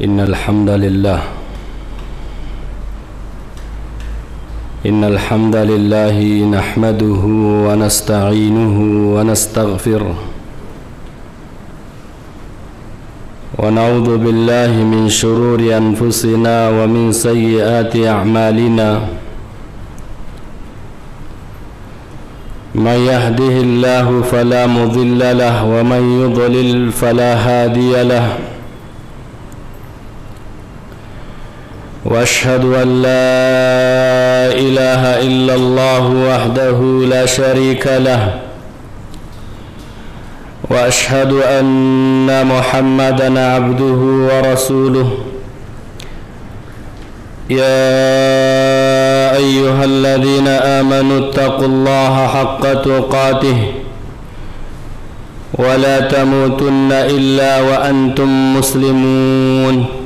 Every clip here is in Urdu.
إن الحمد لله نحمده ونستعينه ونستغفره ونعوذ بالله من شرور أنفسنا ومن سيئات أعمالنا من يهده الله فلا مضل له ومن يضلل فلا هادي له وأشهد أن لا إله إلا الله وحده لا شريك له وأشهد أن محمدًا عبده ورسوله يا أيها الذين آمنوا اتقوا الله حق تقاته ولا تموتن إلا وأنتم مسلمون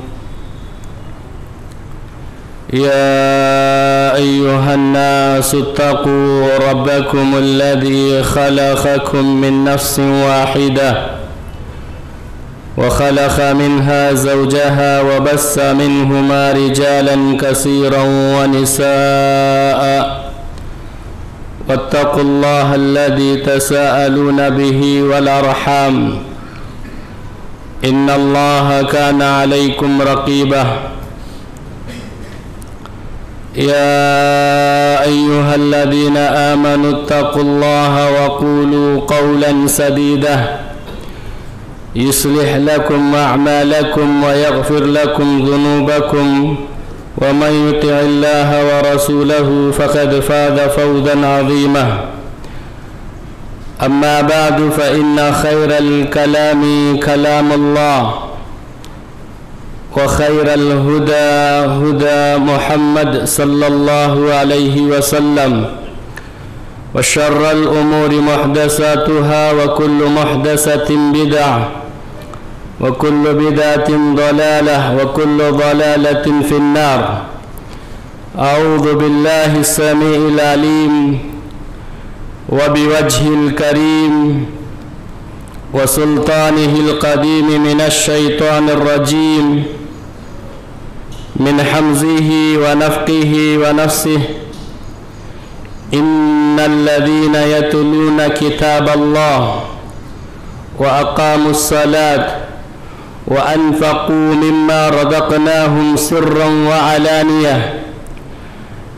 يا أيها الناس اتقوا ربكم الذي خلقكم من نفس واحدة وخلق منها زوجها وبث منهما رجالا كثيرا ونساء واتقوا الله الذي تساءلون به والأرحام إن الله كان عليكم رقيبا يا أيها الذين آمنوا اتقوا الله وقولوا قولا سديدا يصلح لكم أعمالكم ويغفر لكم ذنوبكم ومن يطع الله ورسوله فقد فاز فوزا عظيما أما بعد فإن خير الكلام كلام الله وخير الهدى هدى محمد صلى الله عليه وسلم وشر الأمور محدثاتها وكل محدثة بدعة وكل بدعة ضلالة وكل ضلالة في النار أعوذ بالله السميع العليم وبوجهه الكريم وسلطانه القديم من الشيطان الرجيم من حمزه ونفقه ونفسه إن الذين يتلون كتاب الله وأقاموا الصلاة وأنفقوا مما رزقناهم سرا وعلانية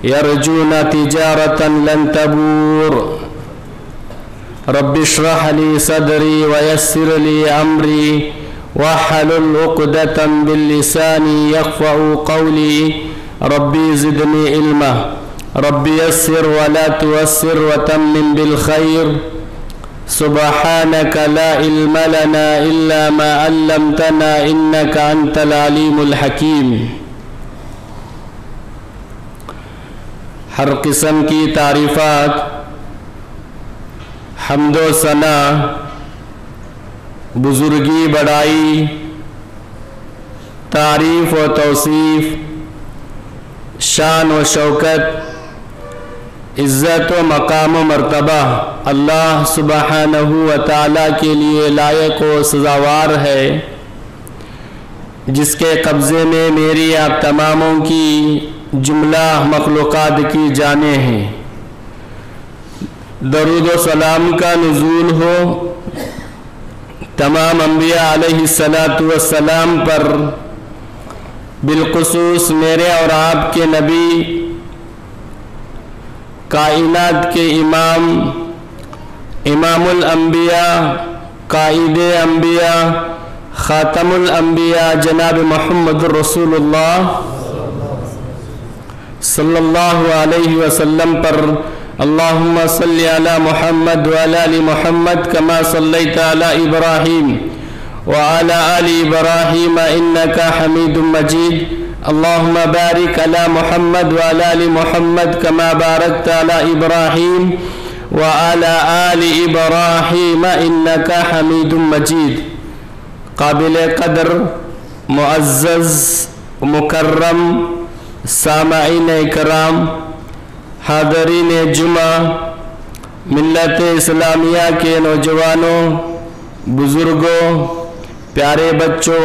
يرجون تجارة لن تبور رب اشرح لي صدري ويسر لي أمري واحلل عقدة من لساني يفقهوا قولي ربي زدني علما ربي يسر ولا تعسر وتمم بالخير سبحانك لا علم لنا إلا ما علمتنا إنك أنت العليم الحكيم ہر قسم کی تعریفات حمد و ثنا بزرگی بڑائی تعریف و توصیف شان و شوکت عزت و مقام و مرتبہ اللہ سبحانہ و تعالیٰ کے لیے لائق و سزاوار ہے جس کے قبضے میں میری آپ تماموں کی جملہ مخلوقات کی جانیں ہیں درود و سلام کا نزول ہو تمام انبیاء علیہ السلام پر بالخصوص میرے اور آپ کے نبی کائنات کے امام الانبیاء قائد انبیاء خاتم الانبیاء جناب محمد رسول اللہ صلی اللہ علیہ وسلم پر اللہم صلی علی محمد وعلی آل محمد کما صلیت علی ابراہیم وعلی آل ابراہیم انکا حمید مجید اللہم بارک علی محمد وعلی آل محمد کما بارکت علی ابراہیم وعلی آل ابراہیم انکا حمید مجید قابل قدر معزز مکرم سامعین اکرام حاضرین جمعہ ملت اسلامیہ کے نوجوانوں بزرگوں پیارے بچوں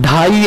2.5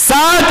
7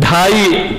2.5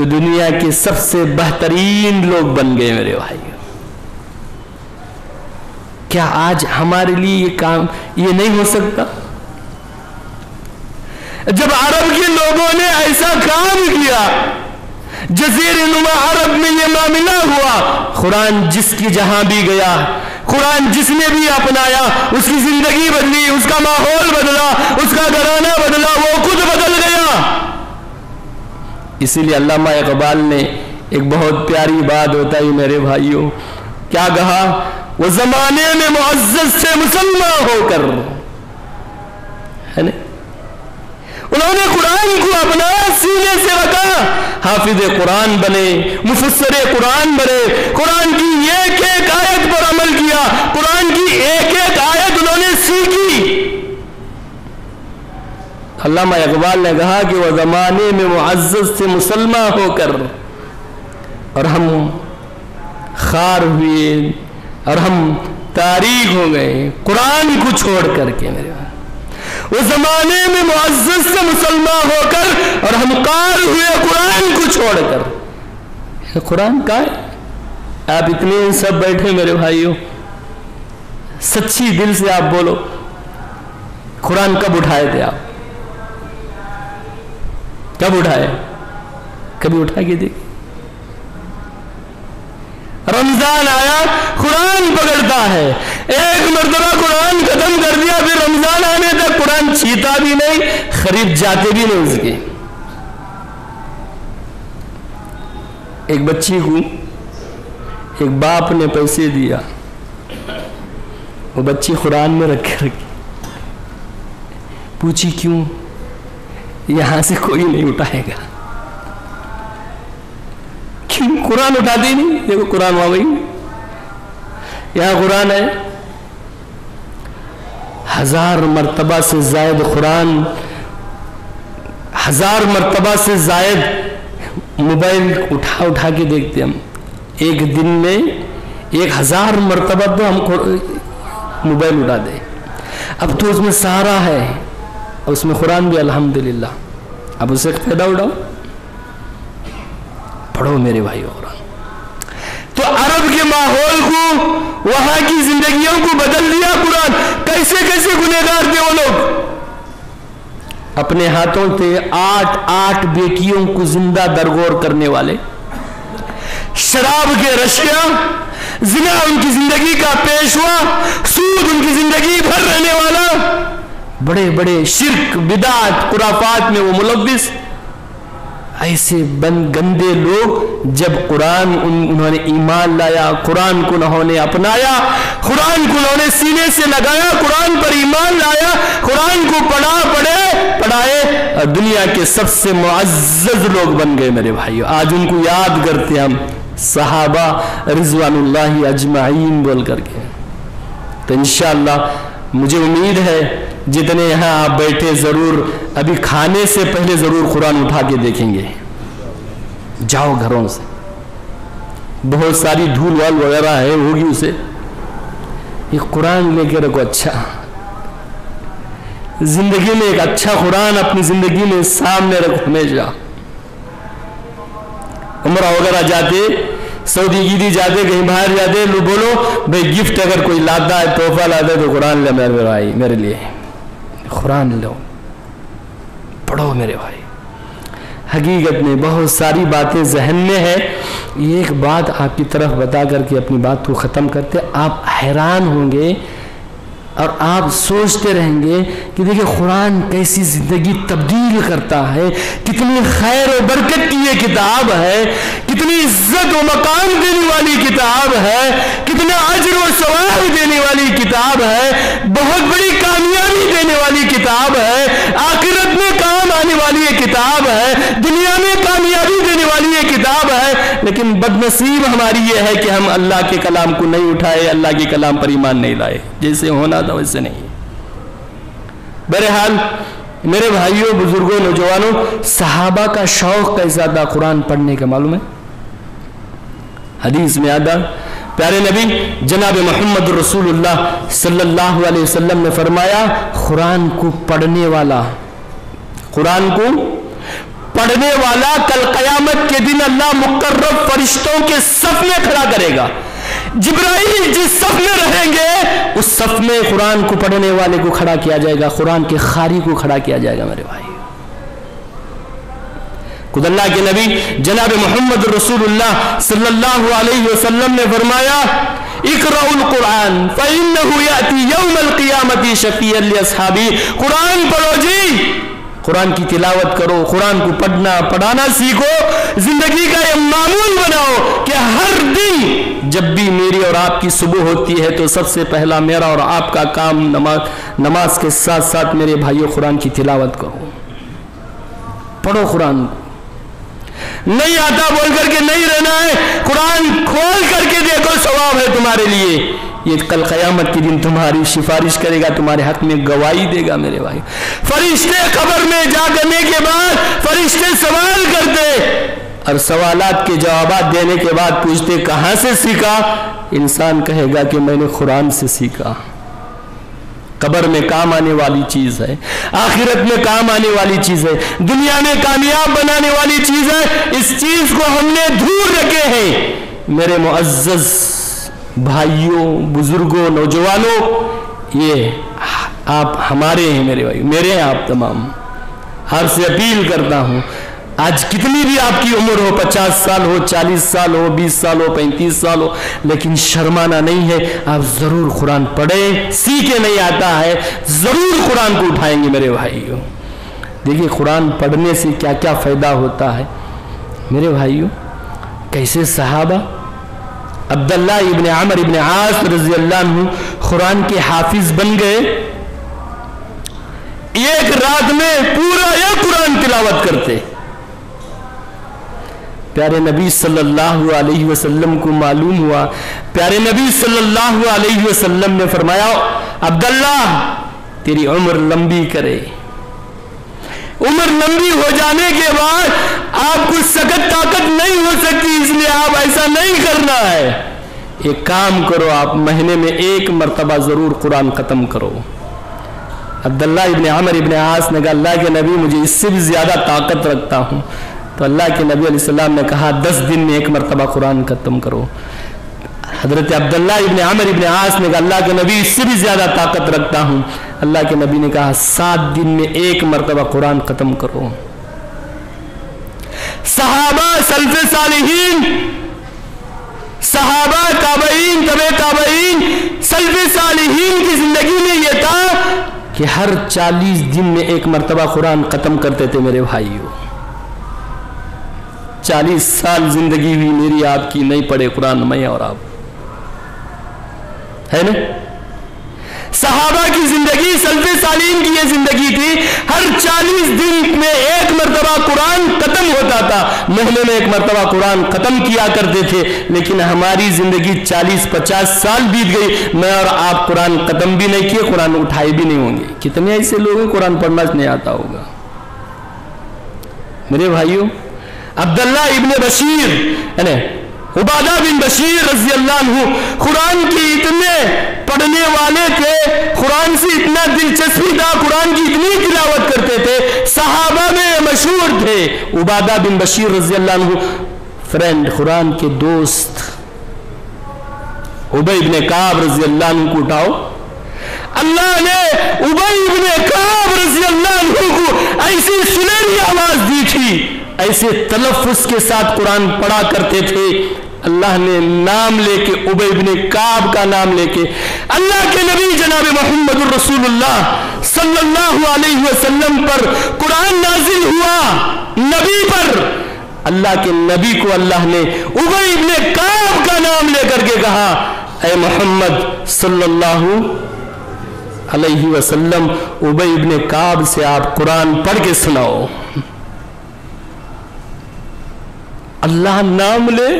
تو دنیا کے سب سے بہترین لوگ بن گئے میرے بھائی۔ کیا آج ہمارے لیے یہ کام یہ نہیں ہو سکتا؟ جب عرب کے لوگوں نے ایسا کام کیا، جزیرہ نما عرب میں یہ معاملہ ہوا، قرآن جس کی جہاں بھی گیا، قرآن جس نے بھی اپنایا، اس کی زندگی بدلی، اس کا ماحول بدلا، اس کا گھرانہ بدلا، وہ خود بدل گیا۔ اسی لیے علامہ اقبال نے ایک بہت پیاری بات بتائی میرے بھائیوں، کیا کہا؟ وہ زمانے میں معزز سے مسلمان ہو کر، ہے نا، انہوں نے قرآن کو اپنا سینے سے رکھا، حافظ قرآن بنے، مفسر قرآن بنے، قرآن کی ایک ایک آیت پر عمل کیا، قرآن کی ایک ایک آیت انہوں نے سیکھی۔ علامہ اقبال نے کہا کہ وہ زمانے میں معزز سے مسلمان ہو کر، اور ہم خار ہوئے اور ہم تاریخ ہو گئے قرآن کو چھوڑ کر کے میرے بھائی۔ وہ زمانے میں معزز سے مسلمان ہو کر اور ہم قار ہوئے قرآن کو چھوڑ کر۔ قرآن کا ہے؟ آپ اتنے سب بیٹھے میرے بھائیوں، سچی دل سے آپ بولو، قرآن کب اٹھائے تھے آپ؟ کب اٹھائے؟ کبھی اٹھا کے دیکھ؟ رمضان آیا قرآن پکڑتا ہے، ایک مرتبہ قرآن ختم کر دیا، پھر رمضان آنے تک قرآن چھیتا بھی نہیں، خرید جاتے بھی نہیں اس کے۔ ایک بچی کو ایک باپ نے پیسے دیا، وہ بچی قرآن میں رکھی، پوچھی کیوں؟ یہاں سے کوئی نہیں اٹھائے گا۔ کیوں قرآن اٹھاتے ہی نہیں؟ دیکھو قرآن وہاں بھائی، یہاں قرآن ہے، 1000 مرتبہ سے زائد قرآن، 1000 مرتبہ سے زائد موبائل اٹھا کے دیکھتے ہم، ایک دن میں 1000 مرتبہ تو ہم موبائل اٹھا دیں۔ اب تو اس میں سارا ہے، اس میں قرآن بھی الحمدللہ، اب اسے فائدہ اٹھاؤ، پڑھو میرے بھائی قرآن۔ تو عرب کے ماحول کو، وہاں کی زندگیوں کو بدل دیا قرآن۔ کیسے کیسے گنہگار تھے وہ لوگ، اپنے ہاتھوں سے 8 بیٹیوں کو زندہ درگور کرنے والے، شراب کے رشیا، زنا ان کی زندگی کا پیشوا، سود ان کی زندگی بھر رہنے والا، بڑے بڑے شرک بدعت خرافات میں وہ ملوث، ایسے گندے لوگ جب قرآن انہوں نے ایمان لایا، قرآن کو انہوں نے اپنایا، قرآن کو انہوں نے سینے سے لگایا، قرآن پر ایمان لایا، قرآن کو پڑھائے اور دنیا کے سب سے معزز لوگ بن گئے میرے بھائیو۔ آج ان کو یاد کرتے ہم صحابہ رضوان اللہ اجمعین بول کر کے۔ تو انشاءاللہ مجھے امید ہے جتنے یہاں آپ بیٹھے ضرور ابھی کھانے سے پہلے ضرور قرآن اٹھا کے دیکھیں گے، جاؤ گھروں سے، بہت ساری دھول وال وغیرہ ہے ہوگی اسے، یہ قرآن لے کے رکھو، اچھا زندگی میں ایک اچھا قرآن اپنی زندگی میں سامنے رکھو ہمیشہ۔ عمرہ وغیرہ جاتے، سعودی عیدی جاتے، کہیں باہر جاتے، لو بولو بھئی گفٹ اگر کوئی لاتا ہے، تحفہ لاتا ہے تو قرآن لے میرے بھائی، میرے لیے قرآن لو، پڑھو میرے بھائی۔ حقیقت میں بہت ساری باتیں ذہن میں ہے، ایک بات آپ کی طرف بتا کر کے اپنی بات کو ختم کرتے، آپ حیران ہوں گے اور آپ سوچتے رہیں گے کہ دیکھیں قرآن کیسی زندگی تبدیل کرتا ہے، کتنی خیر و برکت کی یہ کتاب ہے، کتنی عزت و مقام دینے والی کتاب ہے، کتنا اجر و ثواب دینے والی کتاب ہے، بہت بڑی کامیابی دینے والی کتاب ہے، آخرت میں کام آنے والی یہ کتاب ہے، دنیا میں کامیابی دینے والی یہ کتاب ہے۔ لیکن بدنصیب ہماری یہ ہے کہ ہم اللہ کے کلام کو نہیں اٹھائے، اللہ کے کلام پر ایمان نہیں لائے، جیسے ہونا تھا ویسے نہیں۔ بہرحال میرے بھائیوں، بزرگوں، نوجوانوں، صحابہ کا شوق کیسا تھا قرآن پڑھنے کا معلوم ہے؟ حدیث میں آتا، پیارے نبی جناب محمد رسول اللہ صلی اللہ علیہ وسلم نے فرمایا، قرآن کو پڑھنے والا، قرآن کو پڑھنے والا کل قیامت کے دن اللہ مقرب فرشتوں کے صف میں کھڑا کرے گا. جبرائیل جس صف میں رہیں گے اس صف میں قرآن کو پڑھنے والے کو کھڑا کیا جائے گا, قرآن کے قاری کو کھڑا کیا جائے گا. میرے بھائی, خود اللہ کے نبی جناب محمد رسول اللہ صلی اللہ علیہ وسلم نے فرمایا اقرأوا القرآن فإنه يأتي يوم القیامة شفیعا لأصحابہ. قرآن پڑھو جی, قرآن کی تلاوت کرو, قرآن کو پڑھنا پڑھانا سیکھو, زندگی کا یہ معمول بناؤ کہ ہر دن جب بھی میری اور آپ کی صبح ہوتی ہے تو سب سے پہلا میرا اور آپ کا کام نماز کے ساتھ ساتھ میرے بھائیوں قرآن کی تلاوت کرو, پڑھو قرآن. نہیں آتا بول کر کے نہیں رہنا ہے, قرآن کھول کر کے دیکھو, ثواب ہے تمہارے لیے. یہ کل قیامت کے دن تمہاری سفارش کرے گا, تمہارے حق میں گواہی دے گا. میرے بھائی, فرشتے قبر میں جا کرنے کے بعد فرشتے سوال کرتے اور سوالات کے جوابات دینے کے بعد پوچھتے کہاں سے سیکھا. انسان کہے گا کہ میں نے قرآن سے سیکھا. قبر میں کام آنے والی چیز ہے, آخرت میں کام آنے والی چیز ہے, دنیا میں کامیاب بنانے والی چیز ہے. اس چیز کو ہم نے دور رکھے ہیں. میرے معزز بھائیوں, بزرگوں, نوجوانوں, یہ آپ ہمارے ہیں میرے بھائی, میرے ہیں آپ تمام. آپ سے اپیل کرتا ہوں, آج کتنی بھی آپ کی عمر ہو, 50 سال ہو, 40 سال ہو, 20 سال ہو, 35 سال ہو, لیکن شرمانا نہیں ہے. آپ ضرور قرآن پڑھیں. سیکھے نہیں آتا ہے, ضرور قرآن کو اٹھائیں گے میرے بھائیوں. دیکھیے قرآن پڑھنے سے کیا کیا فائدہ ہوتا ہے میرے بھائیوں. کیسے صحابہ عبداللہ ابن عمر ابن عاص رضی اللہ عنہ قرآن کے حافظ بن گئے. ایک رات میں پورا ایک قرآن تلاوت کرتے. پیارے نبی صلی اللہ علیہ وسلم کو معلوم ہوا, پیارے نبی صلی اللہ علیہ وسلم نے فرمایا عبداللہ تیری عمر لمبی کرے. عمر لمبی ہو جانے کے بعد آپ کو سخت طاقت نہیں ہو سکتی, اس لیے آپ ایسا نہیں کرنا ہے. ایک کام کرو, آپ مہینے میں 1 مرتبہ ضرور قرآن ختم کرو. عبداللہ ابن عمر ابن عاص نے کہا اللہ کے نبی مجھے اس سے بھی زیادہ طاقت رکھتا ہوں. تو اللہ کے نبی علیہ السلام نے کہا 10 دن میں 1 مرتبہ قرآن ختم کرو. حضرت عبداللہ ابن عمر ابن عاص نے کہا اللہ کے نبی اس سے بھی زیادہ طاقت رکھتا ہوں. اللہ کے نبی نے کہا 7 دن میں 1 مرتبہ قرآن ختم کرو. صحابہ, سلف صالحین, صحابہ, تابعین, تبع تابعین, سلف صالحین کی زندگی میں یہ تھا کہ ہر 40 دن میں 1 مرتبہ قرآن ختم کرتے تھے. میرے بھائیوں 40 سال زندگی ہوئی میری آپ کی, نہیں پڑھے قرآن میں اور آپ, ہے نا. صحابہ کی زندگی, سلف صالحین کی یہ زندگی تھی, ہر 40 دن میں 1 مرتبہ قرآن ختم ہوتا تھا. مہینے میں 1 مرتبہ قرآن ختم کیا کرتے تھے. لیکن ہماری زندگی 40-50 سال بیت گئی, میں اور آپ قرآن ختم بھی نہیں کیے, قرآن اٹھائے بھی نہیں ہوں گے. کتنے ایسے لوگ ہیں قرآن پڑھنا نہیں آتا ہوگا میرے بھائیوں. عبداللہ ابن بشیر, عبادہ بن بشیر رضی اللہ عنہ قرآن کی اتنے پڑھنے والے تھے, قرآن سے اتنا دلچسپی تھا, قرآن کی اتنی تلاوت کرتے تھے, صحابہ میں مشہور تھے. عبادہ بن بشیر رضی اللہ عنہ فرینڈ, قرآن کے دوست ابی بن کعب رضی اللہ عنہ کو اٹھاؤ. اللہ نے ابی بن کعب رضی اللہ عنہ کو ایسی سنہری آواز دی تھی, ایسے تلفظ کے ساتھ قرآن پڑھا کرتے تھے. اللہ نے نام لے کے, ابی بن کعب کا نام لے کے, اللہ کے نبی جناب محمد رسول اللہ صلی اللہ علیہ وسلم پر قرآن نازل ہوا. نبی پر, اللہ کے نبی کو اللہ نے ابی بن کعب کا نام لے کر کے کہا اے محمد صلی اللہ علیہ وسلم, ابی بن کعب سے آپ قرآن پڑھ کے سناؤ. اللہ نام لے,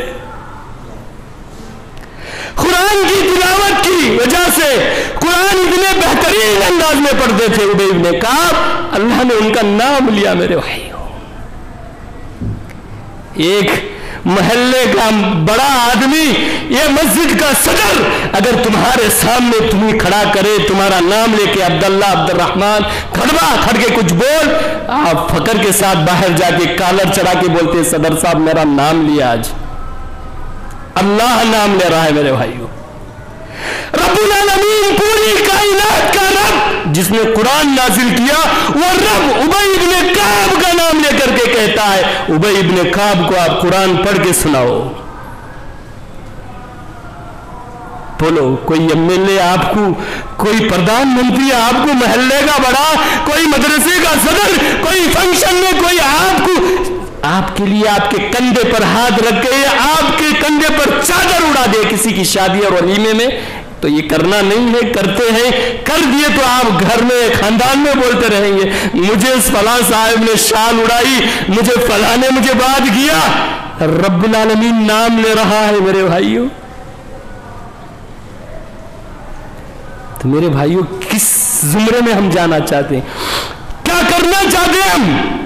قرآن کی تلاوت کی وجہ سے قرآن اتنے بہترین انداز میں پڑھتے تھے ابی بن کعب, اللہ نے ان کا نام لیا. میرے بھائی ایک محلے کا بڑا آدمی، یہ مسجد کا صدر اگر تمہارے سامنے تمہیں کھڑا کرے، تمہارا نام لے کے عبداللہ، عبد الرحمن، کھڑ کے کچھ بول، آپ فخر کے ساتھ باہر جا کے کالر چڑھا کے بولتے ہیں صدر صاحب میرا نام لیا، آج اللہ نام لے رہا ہے میرے بھائیوں۔ رب العالمین پوری کائنات کا رب جس نے قرآن نازل کیا، وہ رب ابی ابن کعب کا نام لے کر کے کہتا ہے ابی ابن کعب کو آپ قرآن پڑھ کے سناؤ۔ بولو کوئی ایم ایل اے آپ کو، کوئی پردھان منتری آپ کو، محلے کا بڑا، کوئی مدرسے کا صدر، کوئی فنکشن میں کوئی آپ کو، آپ کے لیے آپ کے کندھے پر ہاتھ رکھ کے آپ کے کندھے پر چادر اڑا دے کسی کی شادی اور ولیمے میں، تو یہ کرنا نہیں ہے، کرتے ہیں، کر دیے تو آپ گھر میں خاندان میں بولتے رہیں گے مجھے فلاں صاحب نے شال اڑائی، مجھے فلاں نے مجھے بات کیا۔ رب العالمین نام لے رہا ہے میرے بھائیوں۔ تو میرے بھائیوں کس زمرے میں ہم جانا چاہتے ہیں؟ کیا کرنا چاہتے ہیں ہم؟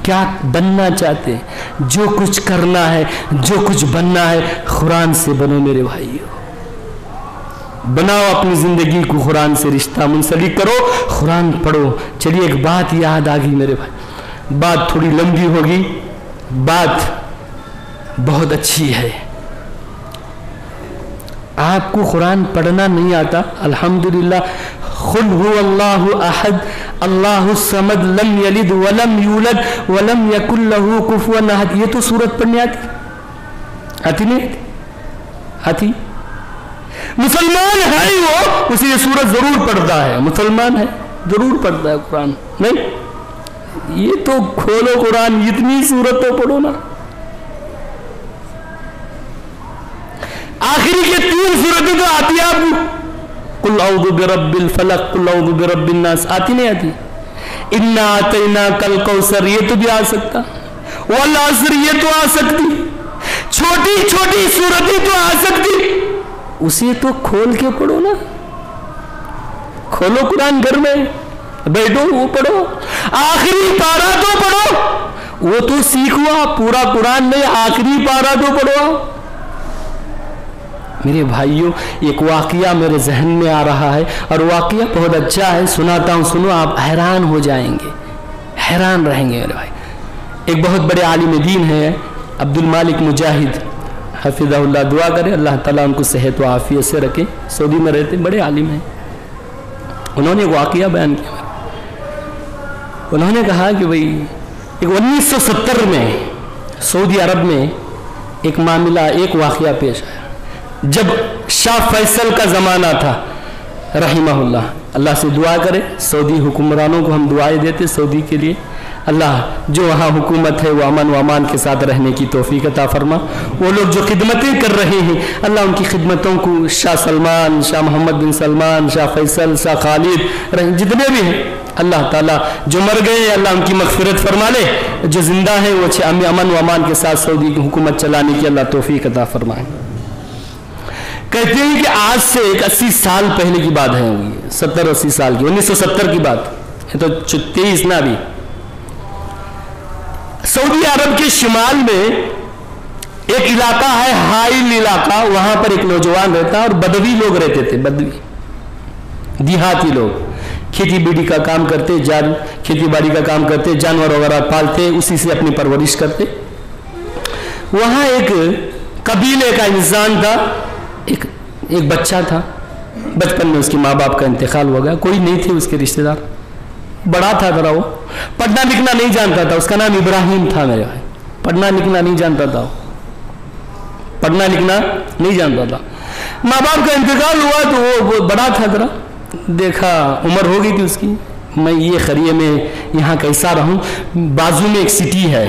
کیا بننا چاہتے ہیں؟ جو کچھ کرنا ہے، جو کچھ بننا ہے، قرآن سے بنو میرے بھائیوں۔ بناؤ اپنی زندگی کو قرآن سے رشتہ منسلک کرو، قرآن پڑھو۔ چلیے ایک بات یاد آ گئی میرے بھائی، بات تھوڑی لمبی ہوگی، بات بہت اچھی ہے۔ آپ کو قرآن پڑھنا نہیں آتا، الحمدللہ، قل هو اللہ احد اللہ الصمد لم یلد ولم یولد ولم یکن له کفوا احد، یہ تو سورت پڑھنے آتی نہیں آتی؟ مسلمان ہے وہ، اسے یہ سورت ضرور پڑھتا ہے، مسلمان ہے ضرور پڑھتا ہے قرآن، نہیں یہ تو کھولو قرآن، اتنی سورت تو پڑھو نا۔ آخری کے 3 سورتیں تو آتی ہے آپ کو، قل اعوذ برب الفلق، قل اعوذ برب الناس، آتی نہیں آتی؟ انا اعطیناک الکوثر، یہ تو بھی آ سکتا، والعصر یہ تو آ سکتی، چھوٹی چھوٹی سورتیں تو آ سکتی، اسے تو کھول کے پڑھو نا۔ کھولو قرآن گھر میں بیٹھو، وہ پڑھو، آخری پارہ تو پڑھو، وہ تو سیکھو، پورا قرآن نہیں، آخری پارہ تو پڑھو۔ میرے بھائیوں ایک واقعہ میرے ذہن میں آ رہا ہے، اور واقعہ بہت اچھا ہے، سناتا ہوں، سنو، آپ حیران ہو جائیں گے، حیران رہیں گے میرے بھائی۔ ایک بہت بڑے عالم دین ہے عبد المالک مجاہد، حفظہ اللہ، دعا کرے اللہ تعالیٰ ان کو صحت و عافیت سے رکھے، سعودی میں رہتے، بڑے عالم ہیں۔ انہوں نے ایک واقعہ بیان کیا، انہوں نے کہا کہ بھئی 1970 میں سعودی عرب میں ایک معاملہ، ایک واقعہ پیش آیا، جب شاہ فیصل کا زمانہ تھا رحمہ اللہ، اللہ سے دعا کرے، سعودی حکمرانوں کو ہم دعائیں دیتے سعودی کے لیے، اللہ جو وہاں حکومت ہے وہ امن و امان کے ساتھ رہنے کی توفیق عطا فرما، وہ لوگ جو خدمتیں کر رہے ہیں اللہ ان کی خدمتوں کو، شاہ سلمان، شاہ محمد بن سلمان، شاہ فیصل، شاہ خالد، جتنے بھی ہیں اللہ تعالیٰ، جو مر گئے اللہ ان کی مغفرت فرما لے، جو زندہ ہیں وہ امن و امان کے ساتھ سعودی کی حکومت چلانے کی اللہ توفیق عطا فرمائے۔ کہتے ہیں کہ آج سے 80 سال پہلے کی بات ہے، 70-80 سال کی، 1970 کی بات، تو 23 نہ بھی، سعودی عرب کے شمال میں ایک علاقہ ہے حائل علاقہ، وہاں پر ایک نوجوان رہتا اور بدوی لوگ رہتے تھے، بدوی دیہاتی لوگ، کھیتی باڑی کا کام کرتے، کھیتی باڑی کا کام کرتے، جانور وغیرہ پالتے، اسی سے اپنی پرورش کرتے۔ وہاں ایک قبیلے کا انسان تھا، ایک بچہ تھا، بچپن میں اس کے ماں باپ کا انتقال ہو گیا، کوئی نہیں تھے اس کے رشتہ دار، بڑا تھا ذرا، وہ پڑھنا لکھنا نہیں جانتا تھا، اس کا نام ابراہیم تھا میرے بھائی، پڑھنا لکھنا نہیں جانتا تھا، پڑھنا لکھنا نہیں جانتا تھا، ماں باپ کا انتقال ہوا تو وہ بڑا تھا ذرا، دیکھا عمر ہو گئی تھی اس کی، میں یہ خریے میں یہاں کیسا رہوں، بازو میں ایک سٹی ہے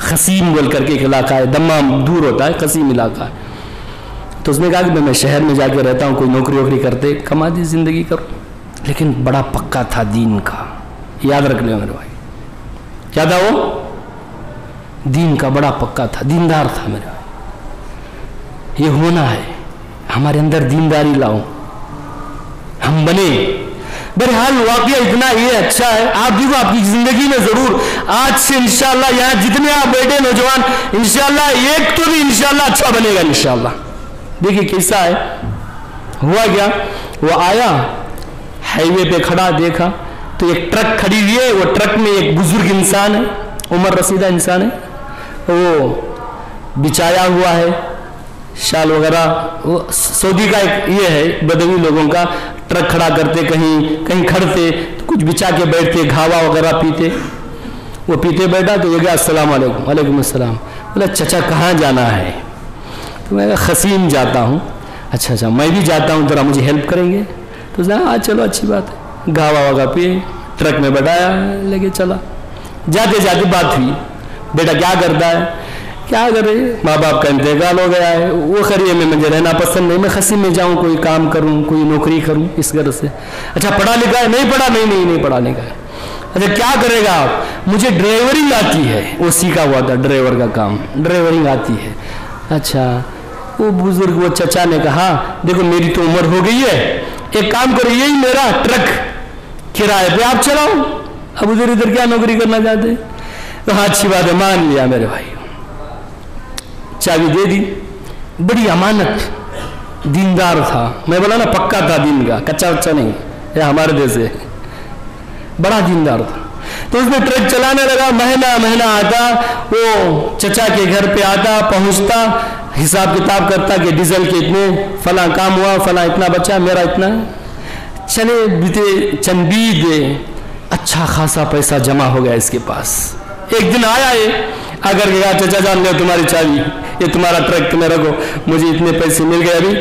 قصیم بول کر کے ایک علاقہ ہے، دمام دور ہوتا ہے، قصیم علاقہ ہے، تو اس نے کہا کہ میں شہر میں جا کے رہتا ہوں، کوئی نوکری ووکری کرتے کما دی زندگی کروں، لیکن بڑا پکا تھا دین کا، یاد رکھ لیں میرے بھائی، کیا تھا وہ؟ دین کا بڑا پکا تھا، دیندار تھا میرے بھائی۔ یہ ہونا ہے، ہمارے اندر دینداری لاؤ، ہم بنے، بہرحال واقعہ اتنا یہ اچھا ہے. آپ دیکھو آپ کی زندگی میں ضرور آج سے انشاءاللہ یہاں جتنے آپ بیٹھے نوجوان انشاءاللہ ایک تو بھی انشاءاللہ اچھا بنے گا انشاءاللہ. دیکھیے کیسا ہے. ہوا کیا, وہ آیا ہائی وے پہ کھڑا, دیکھا تو ایک ٹرک کھڑی ہوئی ہے. وہ ٹرک میں ایک بزرگ انسان ہے, عمر رسیدہ انسان ہے, وہ بچھایا ہوا ہے شال وغیرہ. وہ سعودی کا ایک یہ ہے بدوی لوگوں کا, ٹرک کھڑا کرتے کہیں کھڑتے تو کچھ بچھا کے بیٹھتے, گھاوا وغیرہ پیتے. وہ پیتے بیٹھا تو یہ گیا السلام علیکم. وعلیکم السلام. بولا چچا کہاں جانا ہے؟ تو میں کہا خسیم جاتا ہوں. اچھا میں بھی جاتا ہوں, ذرا مجھے ہیلپ کریں گے؟ تو ہاں چلو اچھی بات ہے. گھاوا وغیرہ پیے, ٹرک میں بٹھایا, لے کے چلا. جاتے جاتے بات ہوئی, بیٹا کیا کرتا ہے؟ کیا کرے, ماں باپ کا انتقال ہو گیا ہے, وہ خریے میں مجھے رہنا پسند نہیں, میں خسیم میں جاؤں, کوئی کام کروں, کوئی نوکری کروں اس گھر سے. اچھا پڑھا لکھا ہے؟ نہیں پڑھا. نہیں پڑھا لکھا ہے. اچھا کیا کرے گا آپ؟ مجھے ڈرائیورنگ آتی ہے. وہ سیکھا ہوا تھا ڈرائیور کا کام, ڈرائیورنگ آتی ہے. اچھا وہ بزرگ وہ چچا نے کہا دیکھو میری تو عمر ہو گئی ہے, ایک کام کرو, یہی میرا ٹرک کرائے پہ آپ چلاؤ. اب ادھر کیا نوکری کرنا چاہتے؟ تو ہاں اچھی بات ہے, مان لیا میرے بھائی. چابی دے دی. بڑی امانت, دیندار تھا. میں بولا نا پکا تھا دین کا, کچا وچا نہیں, یہ ہمارے دیسے بڑا دیندار تھا. تو اس نے ٹرک چلانے لگا. مہینہ آتا, وہ چچا کے گھر پہ آتا, پہنچتا, حساب کتاب کرتا کہ ڈیزل کے اتنے, فلاں کام ہوا, فلاں اتنا بچا, میرا اتنا. چلے بیتے چند بید, اچھا خاصا پیسہ جمع ہو گیا اس کے پاس. ایک دن آیا اگر کہا چچا جان لے تمہاری چابی, یہ تمہارا ٹرک تمہیں رکھو, مجھے اتنے پیسے مل گئے ابھی,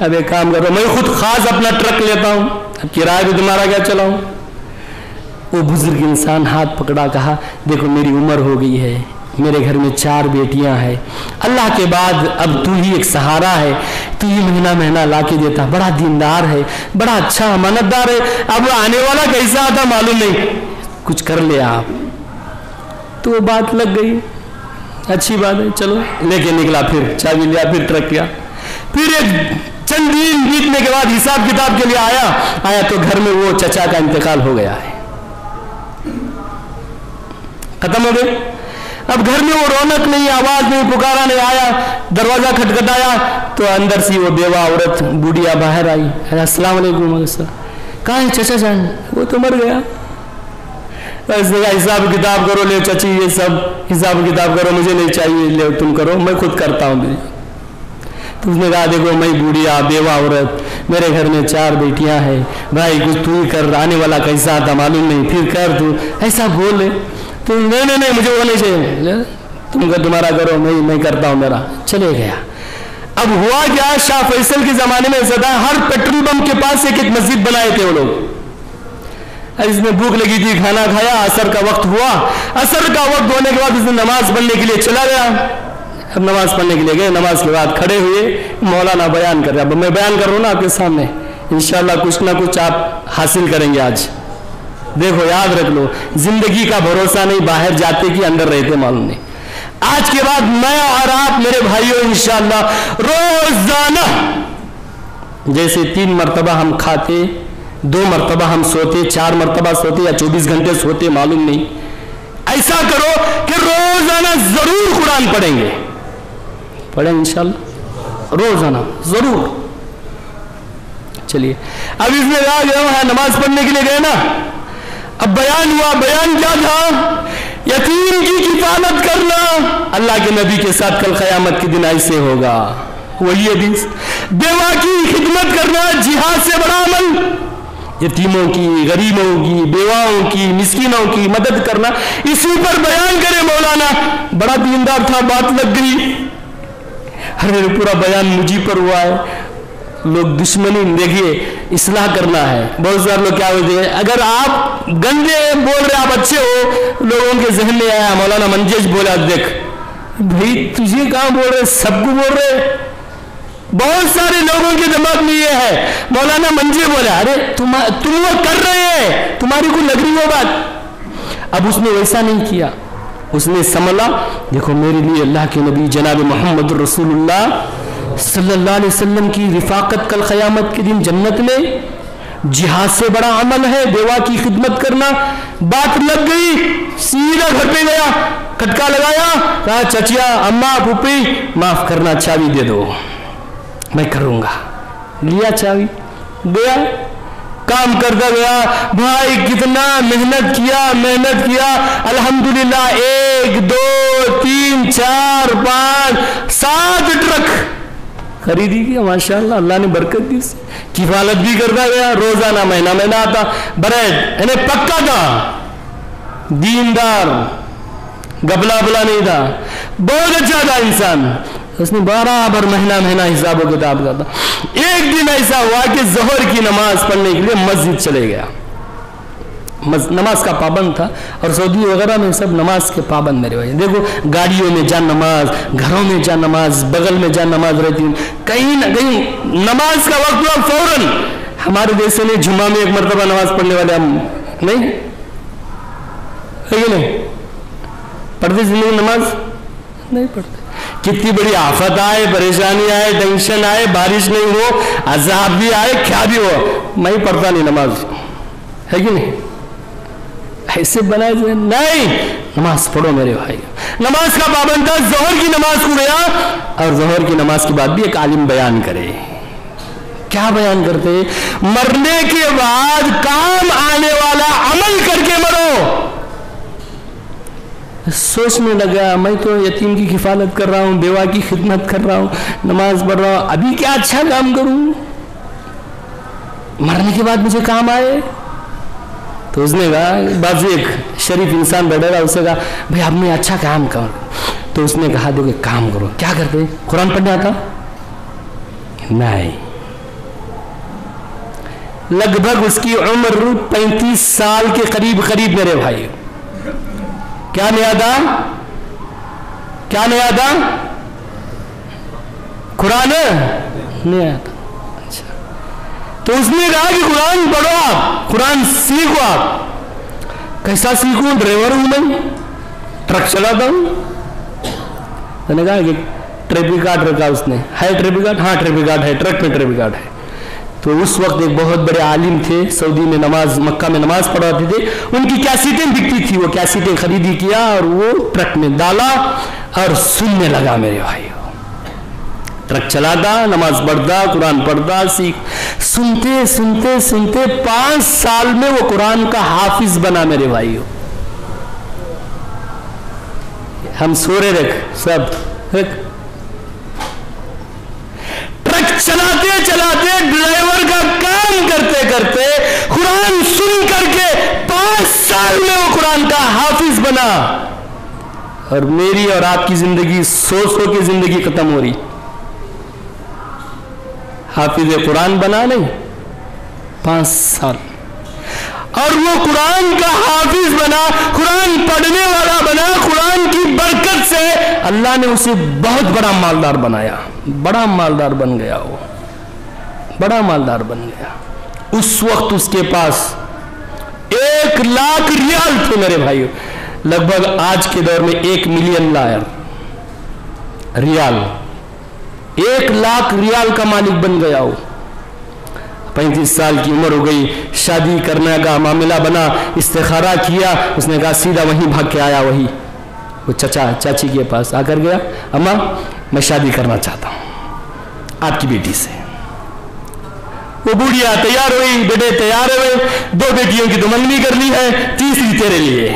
اب ایک کام کرو میں خود خاص اپنا ٹرک لیتا ہوں, اب کرایہ بھی تمہارا کیا چلاؤں. وہ بزرگ انسان ہاتھ پکڑا, کہا دیکھو میری عمر ہو گئی ہے, میرے گھر میں 4 بیٹیاں ہیں, اللہ کے بعد اب تو ہی ایک سہارا ہے, تو ہی مہینہ لا کے دیتا. بڑا دیندار ہے, بڑا اچھا امانتدار ہے. اب آنے والا کیسا آتا معلوم نہیں, کچھ کر لیا آپ. تو وہ بات لگ گئی, اچھی بات ہے, چلو لے کے نکلا. پھر چابی لیا, پھر ٹرک لیا. پھر ایک چند دن بیتنے کے بعد حساب کتاب کے لیے آیا تو گھر میں وہ چچا کا انتقال ہو گیا ہے, ختم ہو گئے. اب گھر میں وہ رونق نہیں, آواز نہیں, پکارا نہیں. آیا, دروازہ کھٹکھٹایا تو اندر سے وہ بیوہ عورت بوڑھیا باہر آئی. السلام علیکم. کہاں ہے چچا جان؟ وہ تو مر گیا. اس نے کہا حساب کتاب کرو, لے چچی یہ سب حساب کتاب کرو, مجھے نہیں چاہیے, لے تم کرو, میں خود کرتا ہوں. تو اس نے کہا دیکھو میں بوڑھیا بیوہ عورت, میرے گھر میں 4 بیٹیاں ہیں, بھائی کچھ تو ہی کر, آنے والا کیسا آتا معلوم نہیں, پھر کر, تو ایسا بولے. تو نہیں مجھے وہ نہیں چاہیے, تم کا تمہارا کرو, میں کرتا ہوں میرا. چلے گیا. اب ہوا کیا, شاہ فیصل کے زمانے میں ایسا تھا, ہر پیٹرول پمپ کے پاس ایک مسجد بنائے تھے وہ لوگ. اس میں بھوک لگی تھی, کھانا کھایا, عصر کا وقت ہوا. عصر کا وقت ہونے کے بعد اس نے نماز پڑھنے کے لیے چلا گیا. اب نماز پڑھنے کے لیے گئے, نماز کے بعد کھڑے ہوئے, مولانا بیان کر رہے. اب میں بیان کر رہا ہوں نا آپ کے سامنے, انشاءاللہ کچھ نہ کچھ آپ حاصل کریں گے آج. دیکھو یاد رکھ لو, زندگی کا بھروسہ نہیں, باہر جاتے کہ اندر رہتے معلوم نہیں. آج کے بعد میں اور آپ میرے بھائیوں انشاءاللہ روزانہ جیسے 3 مرتبہ ہم کھاتے, 2 مرتبہ ہم سوتے, 4 مرتبہ سوتے یا 24 گھنٹے سوتے معلوم نہیں, ایسا کرو کہ روزانہ ضرور قرآن پڑھیں گے. پڑھیں انشاءاللہ روزانہ ضرور. چلیے اب اس میں کہا نماز پڑھنے کے لیے گئے نا, اب بیان ہوا. بیان کیا تھا؟ یتیم کی کفالت کرنا. اللہ کے نبی کے ساتھ کل قیامت کے دن ایسے ہوگا, وہی حدیث. بیوہ کی خدمت کرنا جہاد سے بڑا عمل. یتیموں کی, غریبوں کی, بیواؤں کی, مسکینوں کی مدد کرنا, اسی پر بیان کرے مولانا. بڑا دیندار تھا, بات لگ گئی. ارے پورا بیان مجھے پر ہوا ہے. لوگ دشمنی دیکھیے, اصلاح کرنا ہے. بہت سارے لوگ کیا ہوتے ہیں, اگر آپ گندے بول رہے, آپ اچھے ہو, لوگوں کے ذہن میں آیا مولانا منجیش بولا, دیکھ بھائی تجھے کہاں بول رہے, سب کو بول رہے. بہت سارے لوگوں کے دماغ میں یہ ہے, مولانا منجی بولا, ارے تم وہ کر رہے ہیں, تمہاری کو لگ رہی وہ بات. اب اس نے ویسا نہیں کیا, اس نے سمجھا دیکھو میرے لیے اللہ کے نبی جناب محمد رسول اللہ صلی اللہ علیہ وسلم کی رفاقت کل قیامت کے دن جنت میں, جہاد سے بڑا عمل ہے بیوہ کی خدمت کرنا. بات لگ گئی, سیدھا گھر پہ گیا, کھٹکا لگایا, کہا چچیا اماں پھوپھی معاف کرنا, چابی دے دو میں کروں گا. لیا چابی, گیا کام کرتا گیا. بھائی کتنا محنت کیا, الحمدللہ 1 2 3 4 5 7 ٹرک خریدی کیا. ماشاءاللہ اللہ نے برکت دی, کفالت بھی کرتا گیا, روزانہ مہینہ آتا. بریڈ یعنی پکا تھا, دیندار, گبلا بلا نہیں تھا, بہت اچھا تھا انسان. اس نے برابر مہینہ حساب و کتاب کرتا. ایک دن ایسا ہوا کہ ظہر کی نماز پڑھنے کے لیے مسجد چلے گیا. نماز کا پابند تھا, اور سعودی وغیرہ میں سب نماز کے پابند میرے بھائی. دیکھو گاڑیوں میں جا نماز, گھروں میں جا نماز, بغل میں جا نماز رہتی, کہیں نہ کہیں نماز کا وقت ہوا فوراً. ہمارے دیش سے نہیں, جمعہ میں ایک مرتبہ نماز پڑھنے والے ہم نہیں ہے کہ نہیں پڑھتے, زندگی نماز نہیں پڑھتے. کتنی بڑی آفت آئے, پریشانی آئے, ٹینشن آئے, بارش نہیں ہو, عذاب بھی آئے, کیا بھی ہو, میں پڑھتا نہیں نماز, ہے کہ نہیں. ایسے بنائے جائے نہیں, نماز پڑھو میرے بھائی. نماز کا پابند تھا, ظہر کی نماز کو گیا, اور ظہر کی نماز کے بعد بھی ایک عالم بیان کرے. کیا بیان کرتے, مرنے کے بعد کام آنے والا عمل کر کے مرو. سوچنے لگا, میں تو یتیم کی کفالت کر رہا ہوں, بیوہ کی خدمت کر رہا ہوں, نماز پڑھ رہا ہوں, ابھی کیا اچھا کام کروں, مرنے کے بعد مجھے کام آئے. تو اس نے کہا, بازو ایک شریف انسان بیٹھا تھا, اس نے کہا بھائی اب میں اچھا کام کروں. تو اس نے کہا دیکھو ایک کام کرو. کیا کرتے, قرآن پڑھنے آتا نہیں. لگ بھگ اس کی عمر 35 سال کے قریب میرے بھائی. کیا نہیں آتا, قرآن نہیں آتا. اچھا, تو اس نے کہا کہ قرآن پڑھو, آپ قرآن سیکھو. آپ کیسا سیکھوں, ڈرائیور ہوں میں, ٹرک چلاتا ہوں. میں نے کہا کہ ٹریفک کارڈ رکھا اس نے, ہے ٹریفک کارڈ, ہاں ٹریفک کارڈ ہے, ٹرک میں ٹریفک کارڈ ہے. تو اس وقت ایک بہت بڑے عالم تھے سعودی میں, مکہ میں نماز پڑھاتے تھے, ان کی کیسیٹیں بکتی تھی, وہ کیسیٹیں خریدی کیا اور وہ ٹرک میں ڈالا اور سننے لگا میرے بھائی. ٹرک چلاتا, نماز پڑھتا, قرآن پڑھتا, سنتے 5 سال میں وہ قرآن کا حافظ بنا میرے بھائی. ہم سورے رکھ سب چلاتے ڈرائیور کا کام کرتے قرآن سن کر کے 5 سال میں وہ قرآن کا حافظ بنا. اور میری اور آپ کی زندگی سو کی زندگی ختم ہو رہی. حافظ قرآن بنا نہیں, 5 سال, اور وہ قرآن کا حافظ بنا, قرآن پڑھنے والا بنا. قرآن کی برکت سے اللہ نے اسے بہت بڑا مالدار بنایا, بڑا مالدار بن گیا, وہ بڑا مالدار بن گیا. اس وقت اس کے پاس 1 لاکھ ریال تھے میرے بھائیو. لگ بھگ آج کے دور میں 1 ملین ریال, 1 لاکھ ریال کا مالک بن گیا. وہ 35 سال کی عمر ہو گئی, شادی کرنے کا معاملہ بنا, استخارہ کیا, اس نے کہا سیدھا وہیں بھاگ کے آیا, وہی وہ چاچی کے پاس آ کر گیا, اماں میں شادی کرنا چاہتا ہوں آپ کی بیٹی سے. وہ بوڑھیا تیار ہوئی, بیٹے تیار ہوئے, 2 بیٹیوں کی تو منگنی کرنی ہے, تیسری تیرے لیے.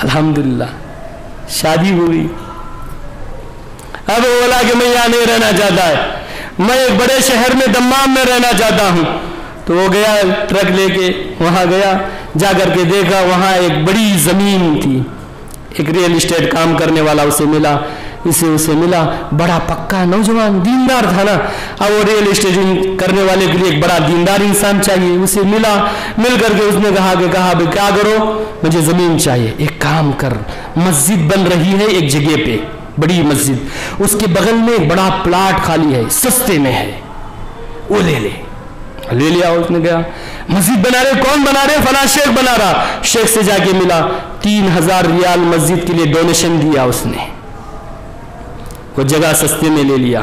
الحمدللہ شادی ہوئی. اب وہ بولا کہ میں یہاں نہیں رہنا چاہتا ہے, میں ایک بڑے شہر میں دمام میں رہنا چاہتا ہوں. تو وہ گیا ٹرک لے کے, وہاں گیا, جا کر کے دیکھا وہاں ایک بڑی زمین تھی, ایک ریئل اسٹیٹ کام کرنے والا اسے ملا, اسے ملا, بڑا پکا نوجوان دیندار تھا نا. اب وہ ریئل اسٹیٹ کرنے والے کے لیے ایک بڑا دیندار انسان چاہیے, اسے ملا. مل کر کے اس نے کہا بھائی کیا کرو, مجھے زمین چاہیے, ایک کام کر, مسجد بن رہی ہے ایک جگہ پہ, بڑی مسجد, اس کے بغل میں ایک بڑا پلاٹ خالی ہے, سستے میں ہے, وہ لے لیا. اس نے کہا مسجد بنا رہے, کون بنا رہے, فلاں شیخ بنا رہا. شیخ سے جا کے ملا, 3000 ریال مسجد کے لیے ڈونیشن دیا اس نے, وہ جگہ سستے میں لے لیا.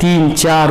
3, 4,